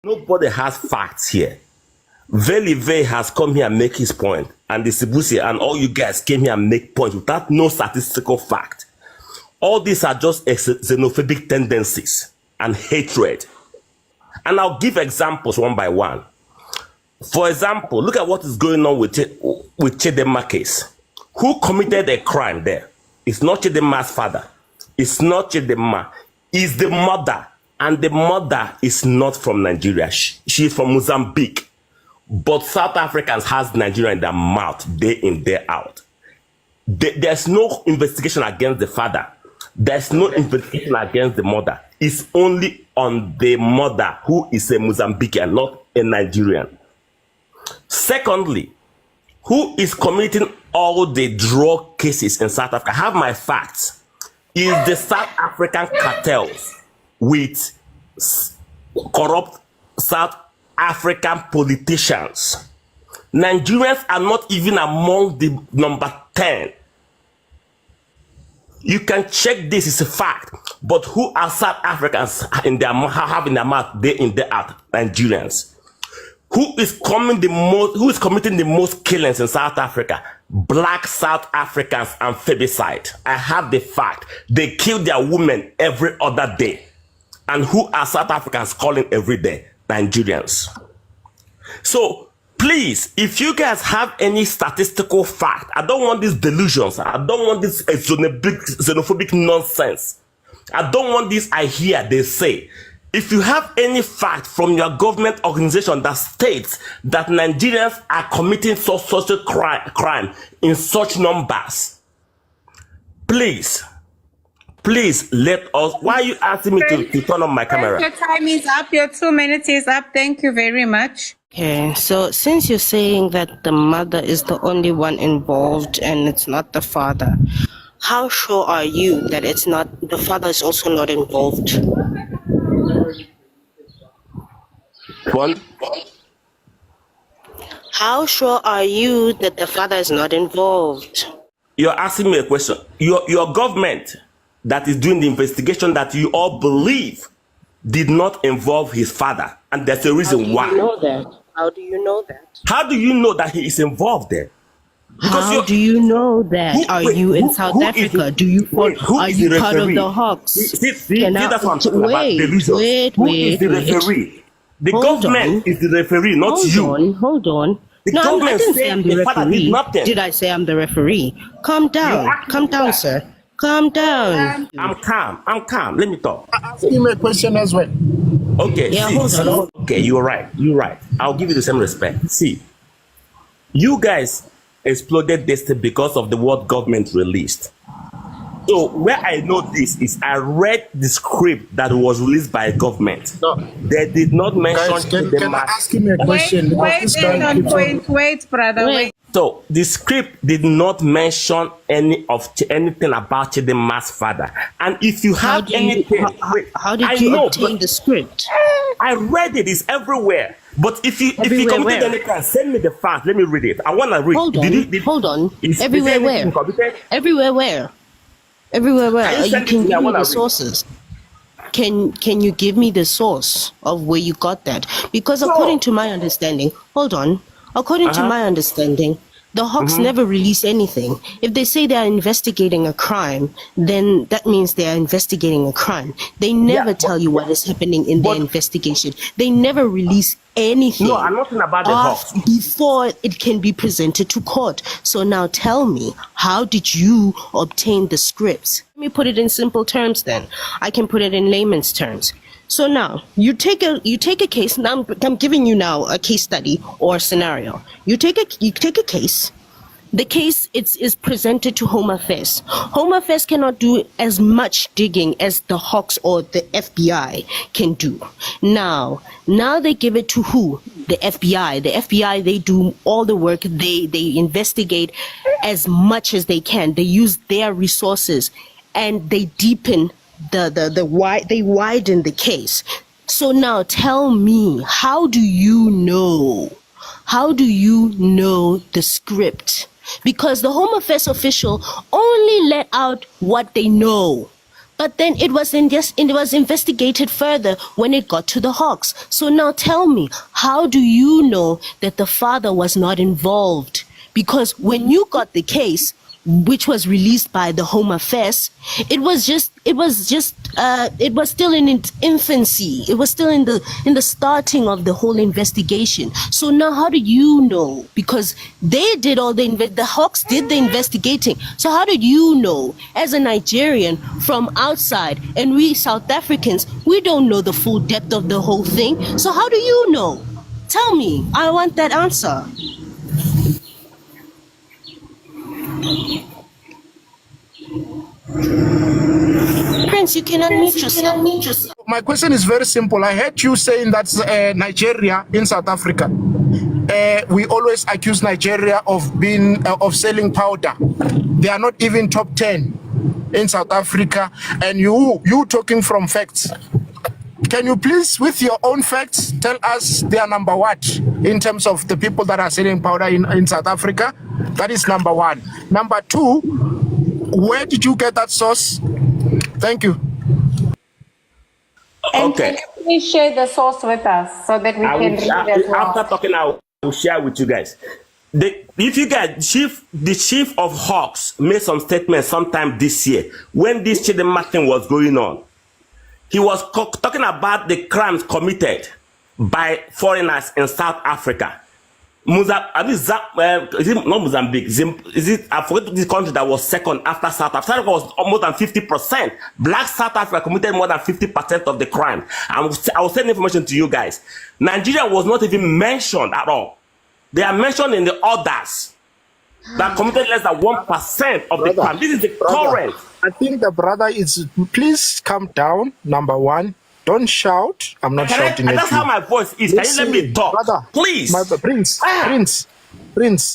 Nobody has facts here. Velive has come here and make his point, and the Sibusi and all you guys came here and make points without no statistical fact. All these are just xenophobic tendencies and hatred. And I'll give examples one by one. For example, look at what is going on with Chidimma case. Who committed a crime there? It's not Chidimma's father. It's not Chidimma. It's the mother. And the mother is not from Nigeria. She is from Mozambique. But South Africans has Nigeria in their mouth, day in, day out. There's no investigation against the father. There's no investigation against the mother. It's only on the mother, who is a Mozambican, not a Nigerian. Secondly, who is committing all the drug cases in South Africa? I have my facts. Is the South African cartels with corrupt South African politicians. Nigerians are not even among the number 10. You can check this, it's a fact. But who are South Africans in their having their mouth day in, day out? Nigerians. Who is committing the most killings in South Africa? Black South Africans and femicide. I have the fact. They kill their women every other day. And who are South Africans calling every day? Nigerians. So please, if you guys have any statistical fact, I don't want these delusions. I don't want this xenophobic nonsense. I don't want this I hear they say. If you have any fact from your government organization that states that Nigerians are committing social crime in such numbers, please let us. Why are you asking me to turn on my camera? Your time is up. Your 2 minutes is up. Thank you very much. Okay, so since you're saying that the mother is the only one involved and it's not the father, how sure are you that it's not, the father is also not involved? One. How sure are you that the father is not involved? You're asking me a question. Your government that is doing the investigation that you all believe did not involve his father, and there's a reason why. How do you know that? How do you know that? How do you know that he is involved there? How do you know that? Are you in South Africa? Do you are you part of the Hawks? See, that's what I'm talking about. The reason. Who is the referee? The government is the referee, not you. Hold on. No, I didn't say I'm the referee. Did I say I'm the referee? Calm down. Calm down, sir. Calm down. I'm calm. Let me talk. Ask him a question as well. Okay. Yeah, hold on. Okay, you're right. I'll give you the same respect. See, you guys exploded this because of the word government released. So where I know this is I read the script that was released by government. No. They did not mention. Guys, can I ask him a question? Wait, brother. Wait. So the script did not mention anything about Chidimma's father. And if you have anything, how did you obtain the script? I read it. It's everywhere. But if you committed any crime, send me the fact. Let me read it. I want to read. Hold on. Everywhere where? Everywhere where? Everywhere where? You can give me the sources. Can you give me the source of where you got that? Because according to my understanding, according to my understanding, the Hawks never release anything. If they say they are investigating a crime, then that means they are investigating a crime. They never tell you what is happening in their investigation. They never release anything. No, I'm not talking about the Hawks. Before it can be presented to court. So now tell me, how did you obtain the scripts? Let me put it in simple terms then. I can put it in layman's terms. So now you take a case. Now I'm giving you now a case study or a scenario. You take a case. The case is presented to Home Affairs. Home Affairs cannot do as much digging as the Hawks or the FBI can do. Now they give it to who? The FBI. The FBI, they do all the work. They investigate as much as they can. They use their resources and they deepen they widen the case. So now tell me, how do you know the script? Because the Home Affairs official only let out what they know. But then it was investigated further when it got to the Hawks. So now tell me, how do you know that the father was not involved? Because when you got the case, which was released by the Home Affairs, it was still in its infancy. It was still in the starting of the whole investigation. So now how do you know? Because they did all the Hawks did the investigating. So how did you know as a Nigerian from outside, and we South Africans, we don't know the full depth of the whole thing. So how do you know? Tell me. I want that answer. Prince, you can unmute yourself. My question is very simple. I heard you saying that Nigeria in South Africa, we always accuse Nigeria of being of selling powder. They are not even top 10 in South Africa, and you talking from facts. Can you please, with your own facts, tell us they are number what in terms of the people that are selling powder in South Africa? That is number one. Number two, where did you get that source? Thank you. And Okay. can you please share the source with us so that we can read it as well? After talking, I will share with you guys. If you guys, the chief of Hawks made some statements sometime this year when this Chidimma thing was going on. He was talking about the crimes committed by foreigners in South Africa. Is it not Mozambique? I forget the country that was second after South Africa. South Africa was more than 50%. Black South Africa committed more than 50% of the crime. I will send information to you guys. Nigeria was not even mentioned at all. They are mentioned in the others that committed less than 1% of the crime. This is the current. I think the brother is, please calm down, number one. Don't shout. I'm not shouting at you. That's how my voice is. Can you let me talk? Brother, please. Prince,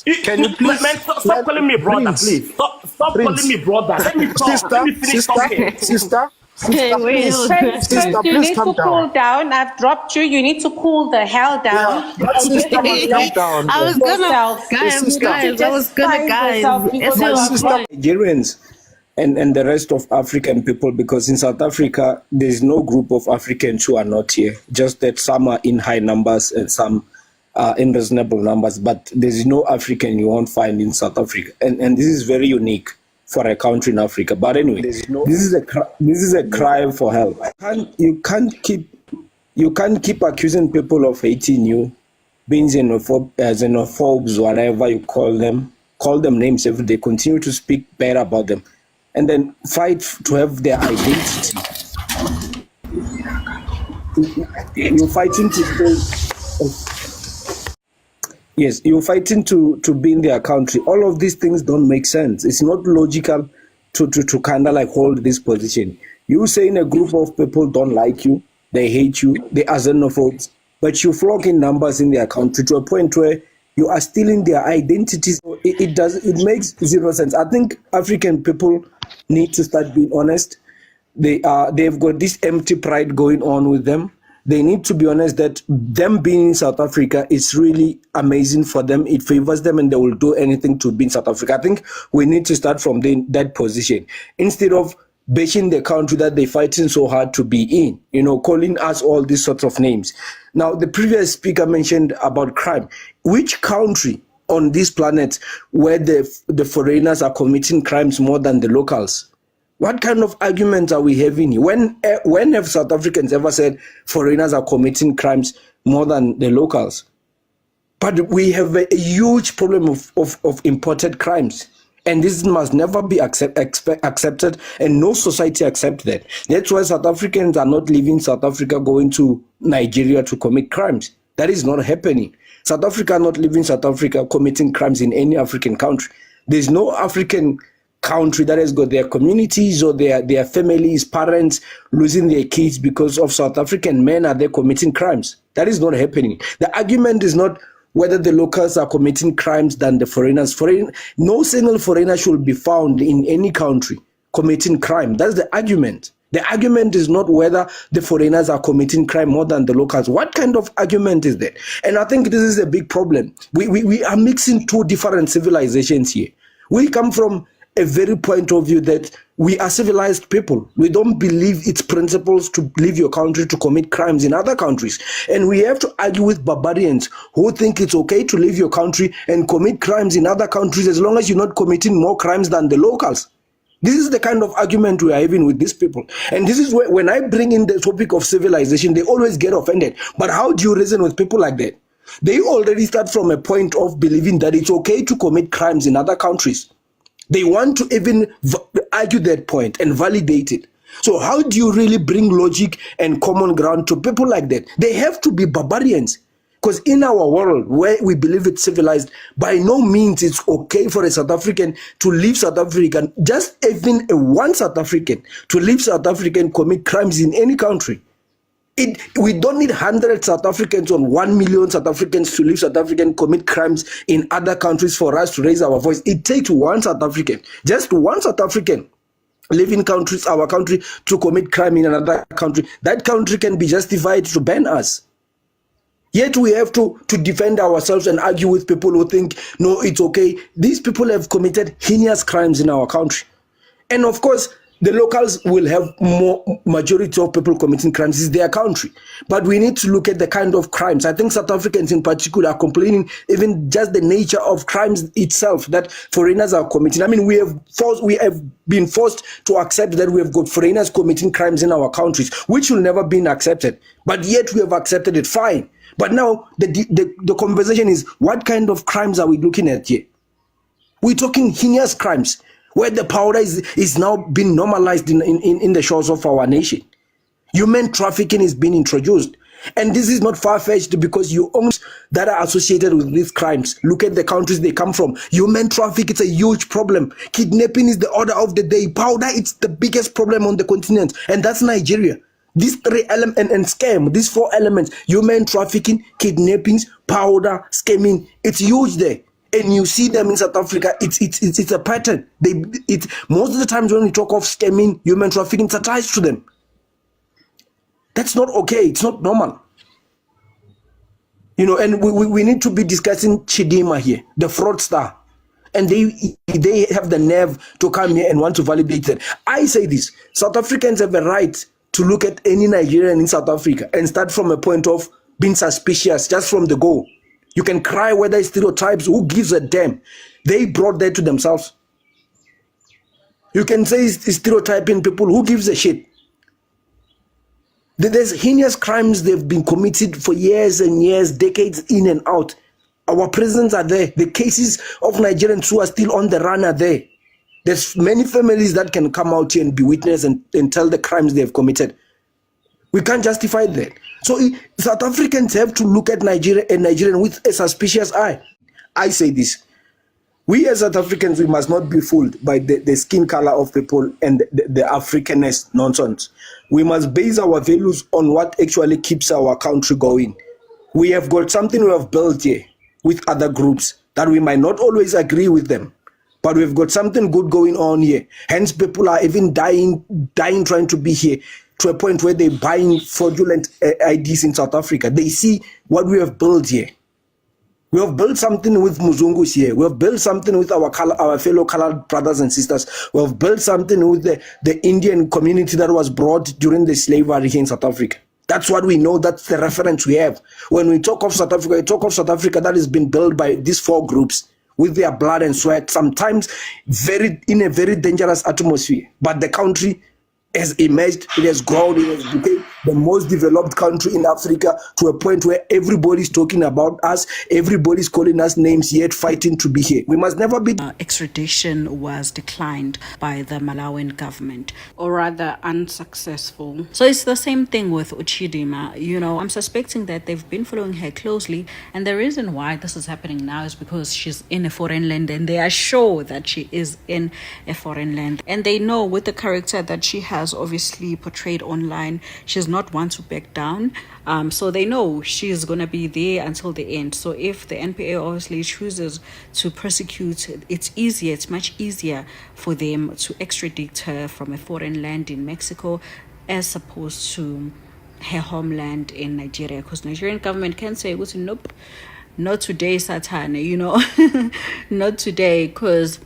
can you please... Man, stop calling me brother, please. Stop calling me brother. Let me talk. Let me finish talking. Sister, Prince, you please need calm to cool down. I've dropped you. You need to cool the hell down. Sister, calm down. I was gonna, guys. Nigerians and the rest of African people, because in South Africa, there is no group of Africans who are not here. Just that some are in high numbers and some are in reasonable numbers, but there's no African you won't find in South Africa. And this is very unique for a country in Africa. But anyway, this is a cry for help. You can't keep accusing people of hating you, being xenophobes, whatever you call them names every day, continue to speak bad about them, and then fight to have their identity. You're fighting to stay. Yes, you're fighting to be in their country. All of these things don't make sense. It's not logical to kind of like hold this position. You saying a group of people don't like you, they hate you, they are xenophobes, but you flock in numbers in their country to a point where you are stealing their identities. It makes zero sense. I think African people need to start being honest. They've got this empty pride going on with them. They need to be honest that them being in South Africa is really amazing for them. It favors them and they will do anything to be in South Africa. I think we need to start from that position instead of bashing the country that they're fighting so hard to be in, calling us all these sorts of names. Now, the previous speaker mentioned about crime. Which country on this planet where the foreigners are committing crimes more than the locals? What kind of arguments are we having here? When have South Africans ever said foreigners are committing crimes more than the locals? But we have a huge problem of imported crimes. And this must never be accepted, and no society accepts that. That's why South Africans are not leaving South Africa going to Nigeria to commit crimes. That is not happening. South Africa not leaving South Africa committing crimes in any African country. There's no African country that has got their communities or their families, parents losing their kids because of South African men are there committing crimes. That is not happening. The argument is not whether the locals are committing crimes than the foreigners. No single foreigner should be found in any country committing crime. That's the argument. The argument is not whether the foreigners are committing crime more than the locals. What kind of argument is that? And I think this is a big problem. We are mixing two different civilizations here. We come from a very point of view that we are civilized people. We don't believe it's principles to leave your country to commit crimes in other countries. And we have to argue with barbarians who think it's okay to leave your country and commit crimes in other countries as long as you're not committing more crimes than the locals. This is the kind of argument we are having with these people. And this is where, when I bring in the topic of civilization, they always get offended. But how do you reason with people like that? They already start from a point of believing that it's okay to commit crimes in other countries. They want to even argue that point and validate it. So how do you really bring logic and common ground to people like that? They have to be barbarians. Because in our world where we believe it's civilized, by no means it's okay for a South African to leave South Africa, just even a one South African to leave South Africa and commit crimes in any country. We don't need 100 South Africans on 1 million South Africans to leave South Africa and commit crimes in other countries for us to raise our voice. It takes one South African, just one South African leaving countries, our country, to commit crime in another country. That country can be justified to ban us. Yet we have to defend ourselves and argue with people who think, no, it's okay. These people have committed heinous crimes in our country. And of course, the locals will have more majority of people committing crimes. It's their country. But we need to look at the kind of crimes. I think South Africans in particular are complaining even just the nature of crimes itself that foreigners are committing. I mean, we have been forced to accept that we have got foreigners committing crimes in our countries, which will never be accepted. But yet we have accepted it, fine. But now the conversation is, what kind of crimes are we looking at here? We're talking heinous crimes where the powder is now being normalized in the shores of our nation. Human trafficking is being introduced. And this is not far-fetched because you own that are associated with these crimes. Look at the countries they come from. Human trafficking, it's a huge problem. Kidnapping is the order of the day. Powder, it's the biggest problem on the continent. And that's Nigeria. These three elements and scam, these four elements, human trafficking, kidnappings, powder, scamming, it's huge there. And you see them in South Africa, it's a pattern. Most of the times when we talk of scamming, human trafficking, it's attached to them. That's not okay. It's not normal. You know, and we need to be discussing Chidimma here, the fraudster. And they have the nerve to come here and want to validate that. I say this, South Africans have a right to look at any Nigerian in South Africa and start from a point of being suspicious just from the go. You can cry whether it's stereotypes, who gives a damn? They brought that to themselves. You can say it's stereotyping people, who gives a shit? There's heinous crimes they've been committed for years and years, decades in and out. Our prisons are there. The cases of Nigerians who are still on the run are there. There's many families that can come out here and be witness and tell the crimes they've committed. We can't justify that. So South Africans have to look at Nigeria and Nigerian with a suspicious eye. I say this. We as South Africans, we must not be fooled by the skin color of people and the Africanness nonsense. We must base our values on what actually keeps our country going. We have got something we have built here with other groups that we might not always agree with them. But we've got something good going on here. Hence, people are even dying trying to be here to a point where they're buying fraudulent IDs in South Africa. They see what we have built here. We have built something with Muzungus here. We have built something with our fellow colored brothers and sisters. We have built something with the Indian community that was brought during the slavery here in South Africa. That's what we know. That's the reference we have. When we talk of South Africa, we talk of South Africa that has been built by these four groups with their blood and sweat, sometimes in a very dangerous atmosphere. But the country has emerged, it has grown, it has become the most developed country in Africa to a point where everybody's talking about us, everybody's calling us names, yet fighting to be here. We must never be... Extradition was declined by the Malawian government, or rather unsuccessful. So it's the same thing with Chidimma. You know, I'm suspecting that they've been following her closely, and the reason why this is happening now is because she's in a foreign land, and they are sure that she is in a foreign land. And they know with the character that she has obviously portrayed online, she's not one to back down. So they know she's going to be there until the end. So if the NPA obviously chooses to persecute, it's much easier for them to extradite her from a foreign land in Mexico as opposed to her homeland in Nigeria, because Nigerian government can say, nope, not today, Satan, you know, not today, because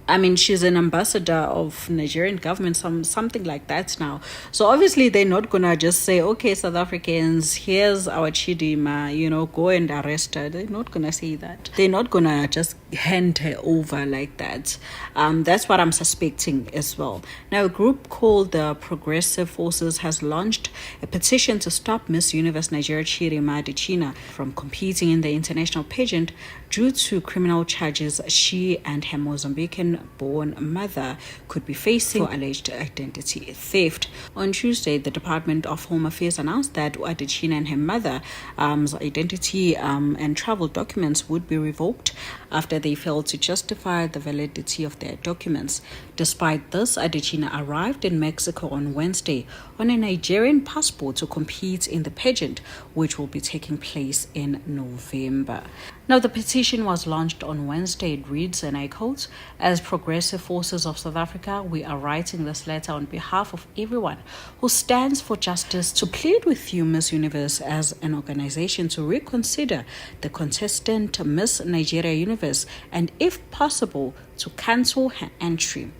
I mean, she's an ambassador of Nigerian government, something like that now. So obviously they're not gonna just say, okay, South Africans, here's our Chidimma, go and arrest her. They're not gonna say that. They're not gonna just hand her over like that. That's what I'm suspecting as well. Now, a group called the Progressive Forces has launched a petition to stop Miss Universe Nigeria Chidimma Adetshina from competing in the international pageant due to criminal charges she and her Mozambican-born mother could be facing for alleged identity theft. On Tuesday, the Department of Home Affairs announced that Adetshina and her mother's identity and travel documents would be revoked after they failed to justify the validity of their documents. Despite this, Adetshina arrived in Mexico on Wednesday on a Nigerian passport to compete in the pageant, which will be taking place in November. Now, the petition was launched on Wednesday. It reads, and I quote, "As Progressive Forces of South Africa, we are writing this letter on behalf of everyone who stands for justice to plead with you, Miss Universe, as an organization to reconsider the contestant Miss Nigeria Universe and, if possible, to cancel her entry."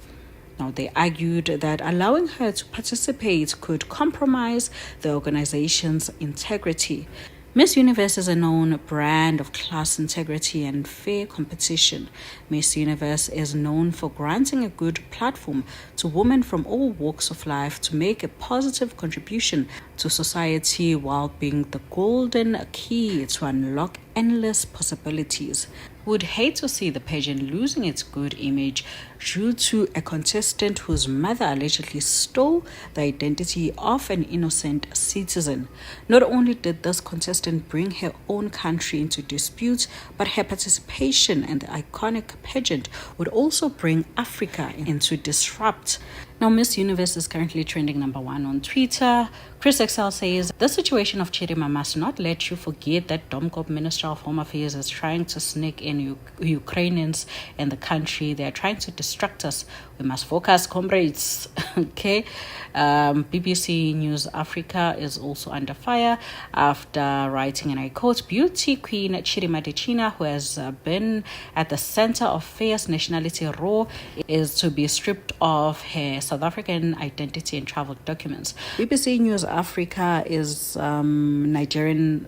Now, they argued that allowing her to participate could compromise the organization's integrity. Miss Universe is a known brand of class, integrity, and fair competition. Miss Universe is known for granting a good platform to women from all walks of life to make a positive contribution to society while being the golden key to unlock endless possibilities. Would hate to see the pageant losing its good image due to a contestant whose mother allegedly stole the identity of an innocent citizen. Not only did this contestant bring her own country into dispute, but her participation in the iconic pageant would also bring Africa into disrupt. Now, Miss Universe is currently trending #1 on Twitter. Chris Excel says, "The situation of Chidimma must not let you forget that Domkop Minister of Home Affairs is trying to sneak in Ukrainians in the country. They are trying to distract us. We must focus, comrades." Okay. BBC News Africa is also under fire after writing, and I quote, "Beauty Queen Chidimma Adetshina, who has been at the center of fierce nationality roar, is to be stripped of her South African identity and travel documents." BBC News Africa is Nigerian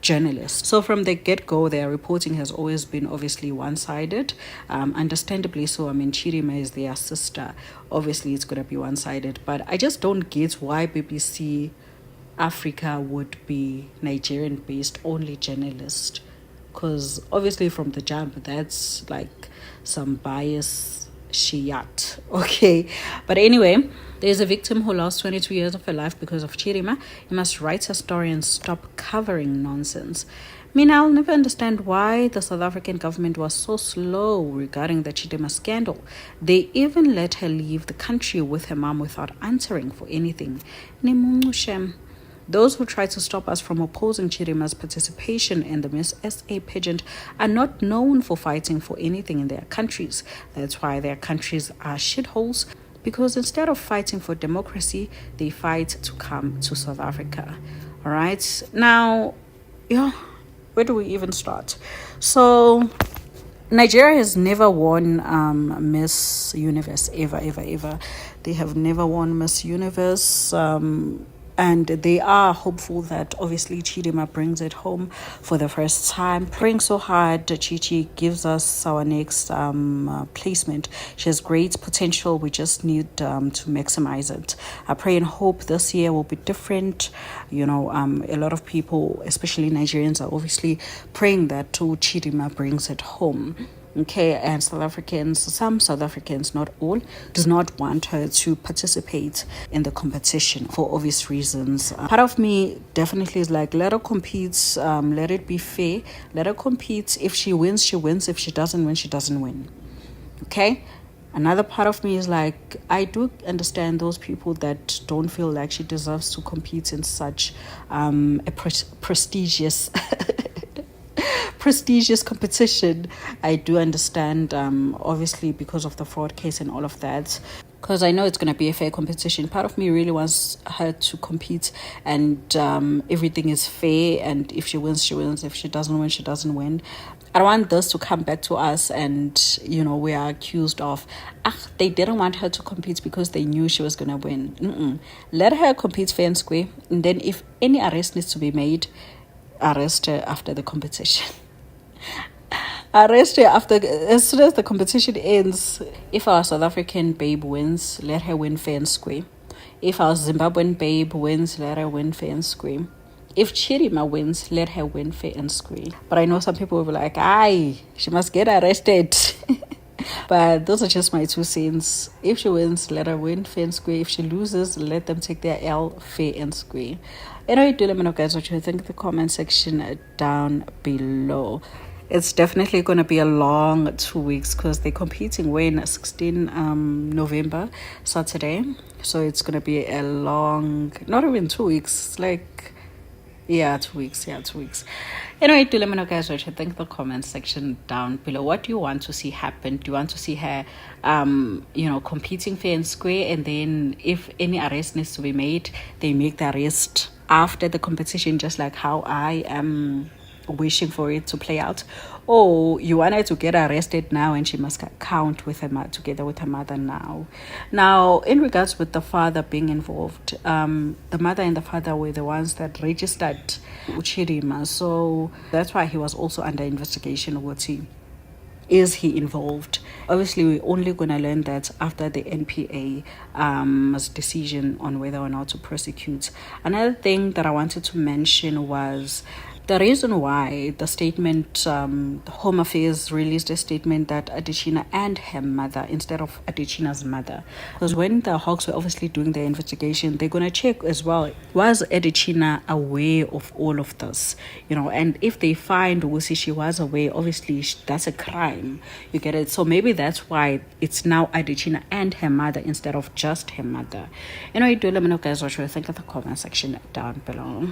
journalists. So from the get-go, their reporting has always been obviously one-sided, understandably so. I mean, Chidimma is their sister. Obviously, it's going to be one-sided. But I just don't get why BBC Africa would be Nigerian-based only journalist. Because obviously from the jump, that's like some bias Shiat. Okay. But anyway, there's a victim who lost 22 years of her life because of Chidimma. You must write her story and stop covering nonsense. I mean, I'll never understand why the South African government was so slow regarding the Chidimma scandal. They even let her leave the country with her mom without answering for anything. Those who try to stop us from opposing Chidimma's participation in the Miss SA pageant are not known for fighting for anything in their countries. That's why their countries are shitholes, because instead of fighting for democracy, they fight to come to South Africa. All right. Now, where do we even start? So, Nigeria has never won Miss Universe, ever. They have never won Miss Universe. And they are hopeful that obviously Chidimma brings it home for the first time. Praying so hard, Chichi gives us our next placement. She has great potential. We just need to maximize it. I pray and hope this year will be different. A lot of people, especially Nigerians, are obviously praying that Chidimma brings it home. Okay, and some South Africans, not all, does not want her to participate in the competition for obvious reasons. Part of me definitely is like, let her compete, let it be fair, let her compete. If she wins, she wins. If she doesn't win, she doesn't win. Okay? Another part of me is like, I do understand those people that don't feel like she deserves to compete in such a prestigious competition. I do understand, obviously, because of the fraud case and all of that. because I know it's going to be a fair competition. Part of me really wants her to compete, and everything is fair, and if she wins, she wins. If she doesn't win, she doesn't win. I don't want this to come back to us and, we are accused of, they didn't want her to compete because they knew she was going to win. Let her compete fair and square, and then if any arrest needs to be made, arrest her after the competition. Arrest her as soon as the competition ends. If our South African babe wins, let her win fair and square. If our Zimbabwean babe wins, let her win fair and square. If Chidimma wins, let her win fair and square. But I know some people will be like, aye, she must get arrested. But those are just my 2 cents. If she wins, let her win fair and square. If she loses, let them take their L fair and square. Anyway, do let me know, guys, what you think in the comment section down below. It's definitely going to be a long 2 weeks because they're competing when 16 November, Saturday. So it's going to be a long, not even 2 weeks, it's like, 2 weeks. 2 weeks. Anyway, do let me know, guys, what you think in the comment section down below. What do you want to see happen? Do you want to see her, competing fair and square, and then if any arrest needs to be made, they make the arrest after the competition, just like how I am wishing for it to play out? Or you want her to get arrested now and she must count with her together with her mother now in regards with the father being involved, the mother and the father were the ones that registered Chidimma, so that's why he was also under investigation. Is he involved? Obviously, we're only going to learn that after the NPA's decision on whether or not to prosecute. Another thing that I wanted to mention was the reason why the statement, the Home Affairs released a statement that Adetshina and her mother instead of Adetshina's mother. Because when the Hawks were obviously doing their investigation, they're going to check as well, was Adetshina aware of all of this? And if they find Wusi, she was aware, obviously that's a crime. You get it? So maybe that's why it's now Adetshina and her mother instead of just her mother. Anyway, do let me know, guys, what you think in the comment section down below.